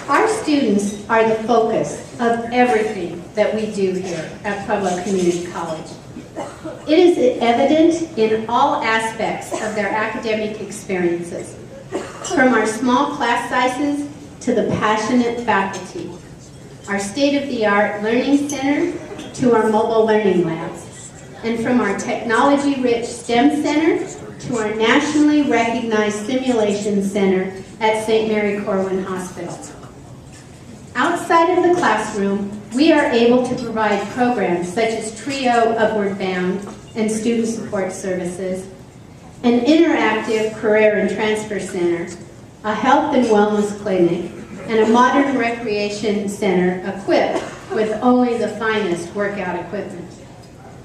Our students are the focus of everything that we do here at Pueblo Community College. It is evident in all aspects of their academic experiences, from our small class sizes to the passionate faculty, our state-of-the-art learning center to our mobile learning labs, and from our technology-rich STEM center to our nationally recognized simulation center at St. Mary Corwin Hospital. Outside of the classroom, we are able to provide programs such as TRIO Upward Bound and Student Support Services, an interactive career and transfer center, a health and wellness clinic, and a modern recreation center equipped with only the finest workout equipment.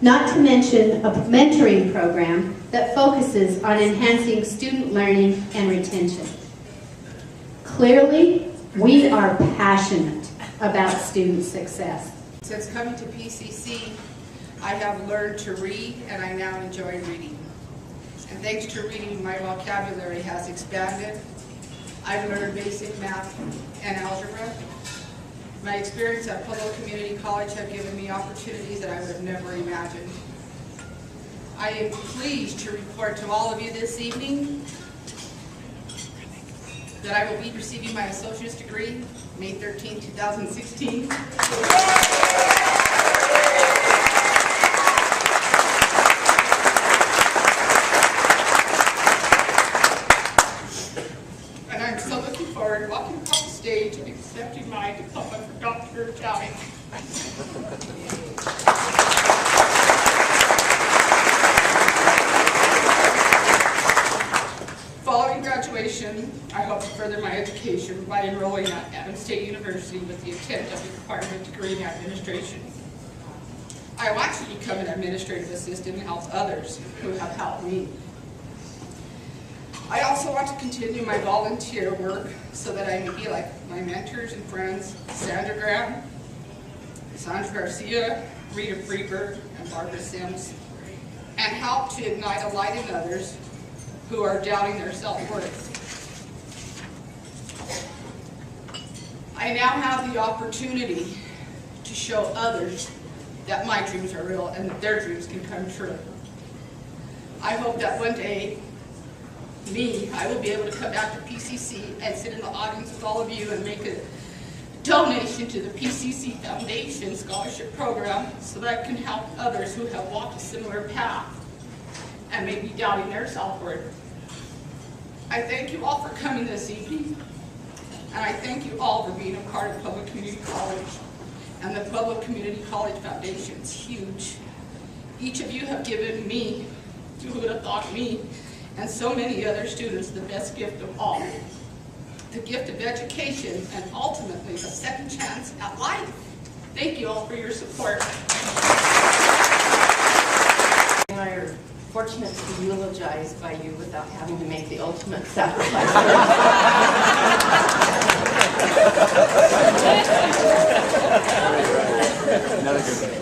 Not to mention a mentoring program that focuses on enhancing student learning and retention. Clearly, we are passionate about student success. Since coming to PCC, I have learned to read, and I now enjoy reading. And thanks to reading, my vocabulary has expanded. I've learned basic math and algebra. My experience at Pueblo Community College have given me opportunities that I would have never imagined. I am pleased to report to all of you this evening that I will be receiving my associate's degree May 13, 2016. And I'm so looking forward to walking across the stage and accepting my diploma for Dr. Italian. Following graduation, I hope to further my education by enrolling at Adams State University with the intent of acquiring a degree in administration. I want to become an administrative assistant and help others who have helped me. I also want to continue my volunteer work so that I may be like my mentors and friends, Sandra Graham, Sandra Garcia, Rita Freeberg, and Barbara Sims, and help to ignite a light in others who are doubting their self-worth. I now have the opportunity to show others that my dreams are real and that their dreams can come true. I hope that one day, I will be able to come back to PCC and sit in the audience with all of you and make a donation to the PCC Foundation Scholarship Program so that I can help others who have walked a similar path and may be doubting their self-worth. I thank you all for coming this evening, and I thank you all for being a part of Pueblo Community College, and the Pueblo Community College Foundation is huge. Each of you have given me, who would have thought me, and so many other students the best gift of all, the gift of education, and ultimately a second chance at life. Thank you all for your support. And I are fortunate to be eulogized by you without having to make the ultimate sacrifice.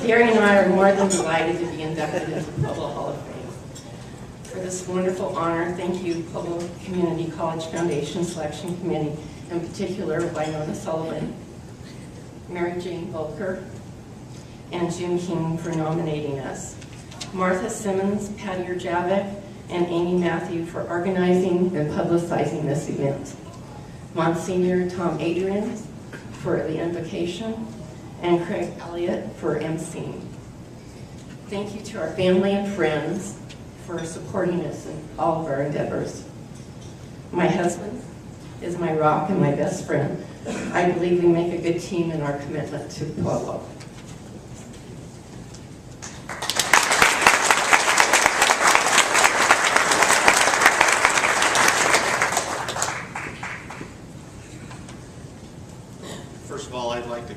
Gary and I are more than delighted to be inducted into the Pueblo Hall of Fame. For this wonderful honor, thank you, Pueblo Community College Foundation Selection Committee, in particular Winona Sullivan, Mary Jane Volker, and Jim King for nominating us. Martha Simmons, Patty Urjavik, and Amy Matthew for organizing and publicizing this event. Monsignor Tom Adrian for the invocation, and Craig Elliott for emceeing. Thank you to our family and friends for supporting us in all of our endeavors. My husband is my rock and my best friend. I believe we make a good team in our commitment to Pueblo. First of all, I'd like to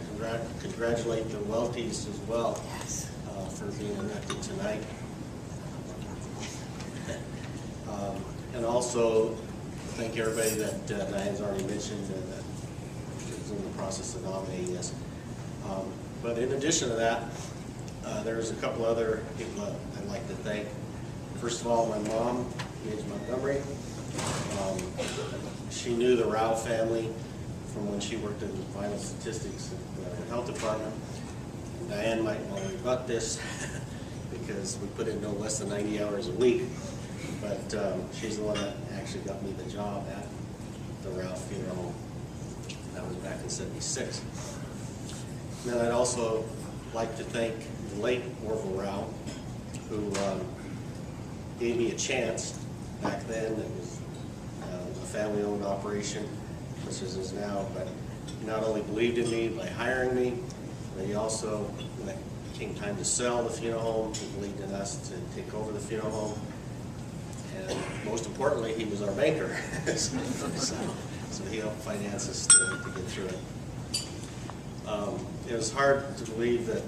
congratulate the Welties as well for being elected tonight. And also thank everybody that Diane's already mentioned and that is in the process of nominating us. But in addition to that, there's a couple other people I'd like to thank. First of all, my mom, Paige Montgomery. She knew the Rao family from when she worked in vital statistics at the health department. Diane might want to rebut this because we put in no less than 90 hours a week, but she's the one that actually got me the job at the Ralph Funeral Home. That was back in '76. And then I'd also like to thank the late Orville Rao, who gave me a chance back then. It was a family-owned operation, such as it is now, but he not only believed in me by hiring me, but he also, when it came time to sell the funeral home, he believed in us to take over the funeral home. And most importantly, he was our banker. So he helped finance us to get through it. It was hard to believe that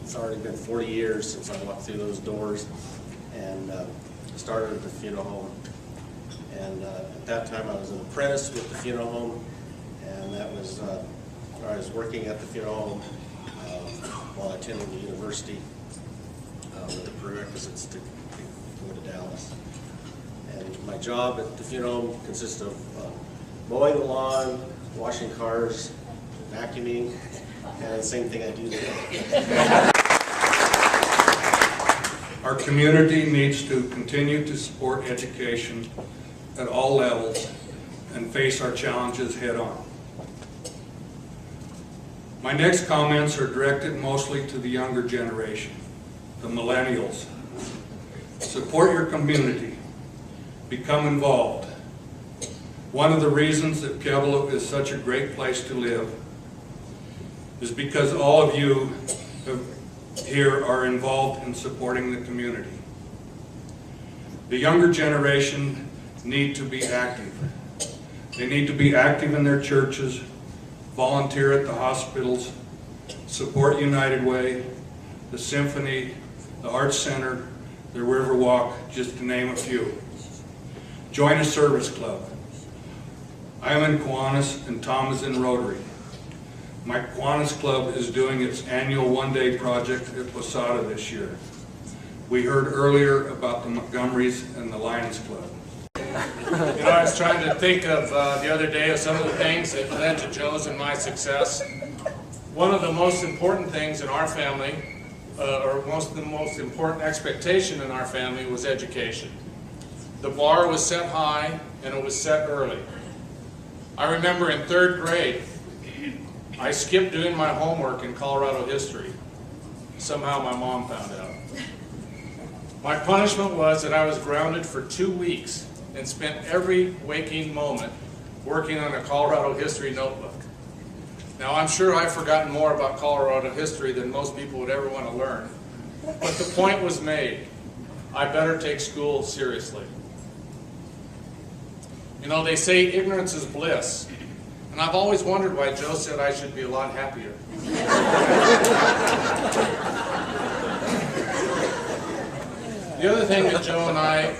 it's already been 40 years since I walked through those doors and started at the funeral home. And at that time I was an apprentice with the funeral home, and that was, I was working at the funeral home while attending the university with the prerequisites to go to Dallas. And my job at the funeral home consists of mowing the lawn, washing cars, vacuuming, and the same thing I do today. Our community needs to continue to support education at all levels and face our challenges head on. My next comments are directed mostly to the younger generation, the millennials. Support your community. Become involved. One of the reasons that Pueblo is such a great place to live is because all of you here are involved in supporting the community. The younger generation need to be active. They need to be active in their churches, volunteer at the hospitals, support United Way, the Symphony, the Arts Center, the Riverwalk, just to name a few. Join a service club. I'm in Kiwanis and Tom is in Rotary. My Kiwanis Club is doing its annual one-day project at Posada this year. We heard earlier about the Montgomerys and the Lions Club. You know, I was trying to think of the other day of some of the things that led to Joe's and my success. One of the most important things in our family, or the most important expectation in our family, was education. The bar was set high and it was set early. I remember in 3rd grade, I skipped doing my homework in Colorado history. Somehow my mom found out. My punishment was that I was grounded for 2 weeks and spent every waking moment working on a Colorado history notebook. Now I'm sure I've forgotten more about Colorado history than most people would ever want to learn, but the point was made. I better take school seriously. You know, they say ignorance is bliss, and I've always wondered why Joe said I should be a lot happier. The other thing that Joe and I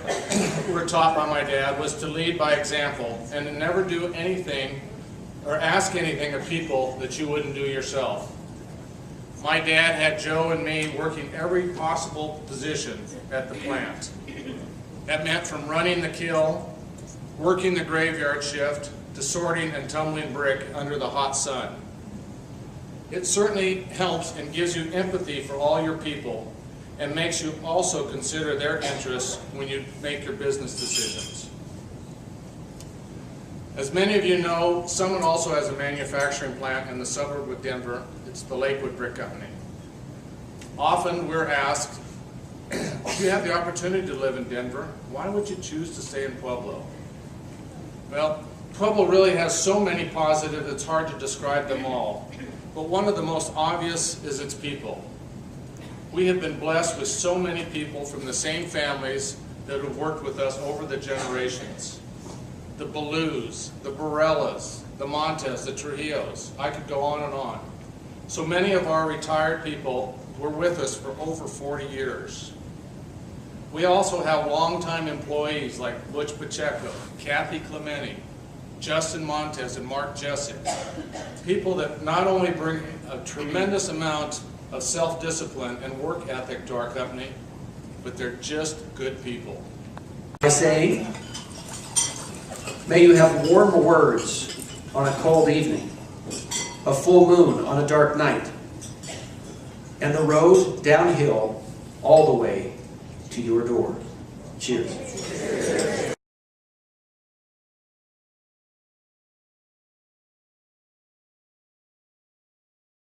were taught by my dad was to lead by example and to never do anything or ask anything of people that you wouldn't do yourself. My dad had Joe and me working every possible position at the plant. That meant from running the kiln, working the graveyard shift, to sorting and tumbling brick under the hot sun. It certainly helps and gives you empathy for all your people and makes you also consider their interests when you make your business decisions. As many of you know, Summit also has a manufacturing plant in the suburb of Denver. It's the Lakewood Brick Company. Often we're asked, if you have the opportunity to live in Denver, why would you choose to stay in Pueblo? Well, Pueblo really has so many positives, it's hard to describe them all. But one of the most obvious is its people. We have been blessed with so many people from the same families that have worked with us over the generations. The Ballous, the Barellas, the Montes, the Trujillos. I could go on and on. So many of our retired people were with us for over 40 years. We also have longtime employees like Butch Pacheco, Kathy Clementi, Justin Montes, and Mark Jessic. People that not only bring a tremendous amount of self-discipline and work ethic to our company, but they're just good people. I say, may you have warm words on a cold evening, a full moon on a dark night, and the road downhill all the way to your door. Cheers.